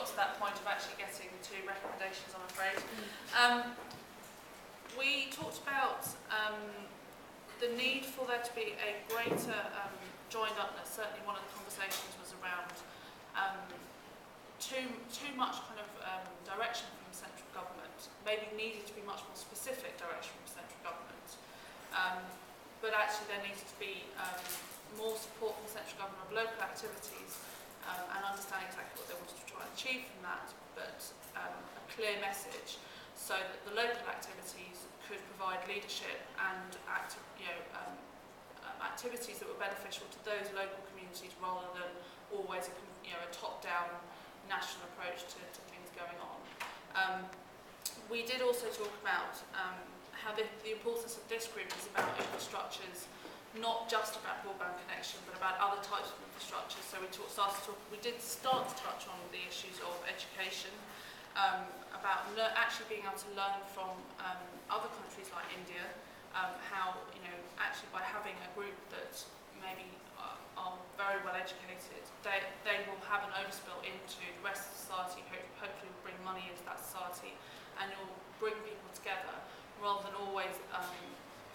got to that point of actually getting to recommendations, I'm afraid. We talked about the need for there to be a greater joined-upness. Certainly one of the conversations was around too much kind of direction from central government, maybe needed to be much more specific direction from central government. But actually there needs to be more support from central government of local activities and understanding exactly what they wanted to try and achieve from that, but a clear message so that the local activities could provide leadership and activities that were beneficial to those local communities rather than always a top-down national approach to things going on. We did also talk about how the importance of this group is about infrastructures, not just about broadband connection, but about other types of infrastructure. So we did start to touch on the issues of education, about actually being able to learn from other countries like India, how actually by having a group that maybe are very well educated, they will have an overspill into the rest of society, hopefully will bring money into that society, and it will bring people together rather than always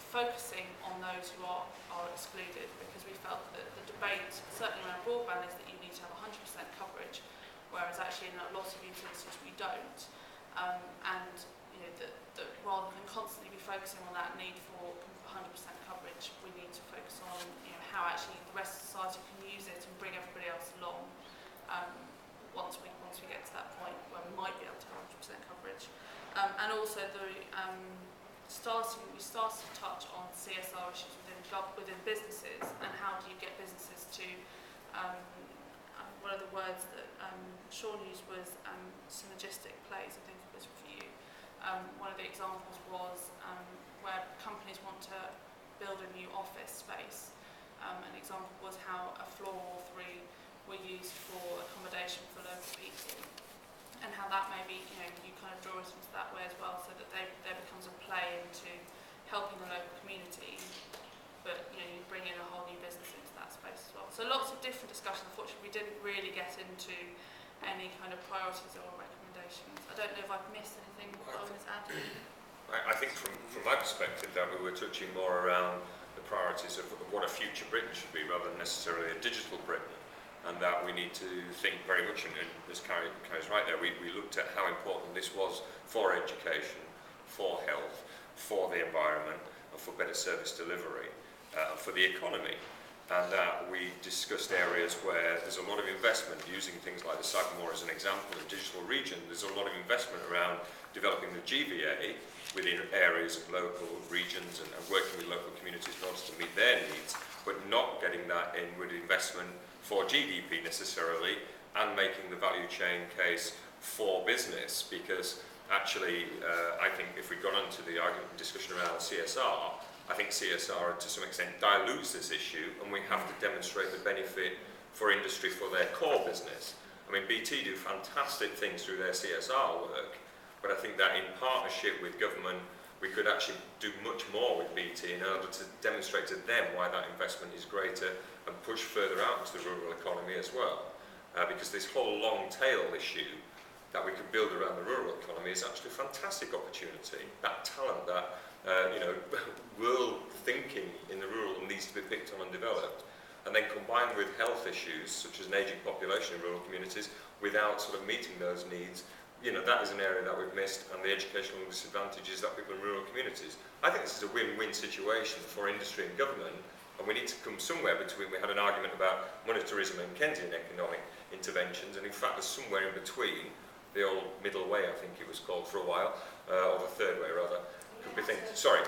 focusing on those who are excluded, because we felt that the debate, certainly around broadband, is that you need to have 100% coverage, whereas actually in a lot of utilities we don't. And that rather than constantly be focusing on that need for 100% coverage, we need to focus on how actually the rest of society can use it and bring everybody else along once we get to that point where we might be able to have 100% coverage. And also we started to touch on CSR issues within businesses, and how do you get businesses to one of the words that Sean used was synergistic plays, I think it was for you. One of the examples was where companies want to build a new office space. An example was how a floor or three were used for accommodation for local people, and how that maybe you kind of draw it into that way as well, so that there becomes a play into helping the local community, but you bring in a whole new business into that space as well. So lots of different discussion. Unfortunately, we didn't really get into any kind of priorities or recommendations. I don't know if I've missed anything on this ad. I think from my perspective that we were touching more around the priorities of what a future Britain should be rather than necessarily a digital Britain, and that we need to think very much, and as Carrie's right there, we looked at how important this was for education, for health, for the environment, and for better service delivery, for the economy. And we discussed areas where there's a lot of investment, using things like the Sagamore as an example of digital region. There's a lot of investment around developing the GVA within areas of local regions and working with local communities in order to meet their needs, but not getting that in with investment for GDP necessarily, and making the value chain case for business. Because actually, I think if we got onto the argument discussion around CSR, I think CSR to some extent dilutes this issue, and we have to demonstrate the benefit for industry for their core business. I mean, BT do fantastic things through their CSR work, but I think that in partnership with government, we could actually do much more with BT in order to demonstrate to them why that investment is greater and push further out into the rural economy as well. Because this whole long tail issue that we could build around the rural economy is actually a fantastic opportunity. That talent, that world thinking in the rural needs to be picked on and developed, and then combined with health issues such as an ageing population in rural communities, without sort of meeting those needs, that is an area that we've missed, and the educational disadvantages that people in rural communities. I think this is a win-win situation for industry and government, and we need to come somewhere between. We had an argument about monetarism and Keynesian economic interventions, and in fact there's somewhere in between, the old middle way I think it was called for a while, or the third way rather, could be things. Sorry.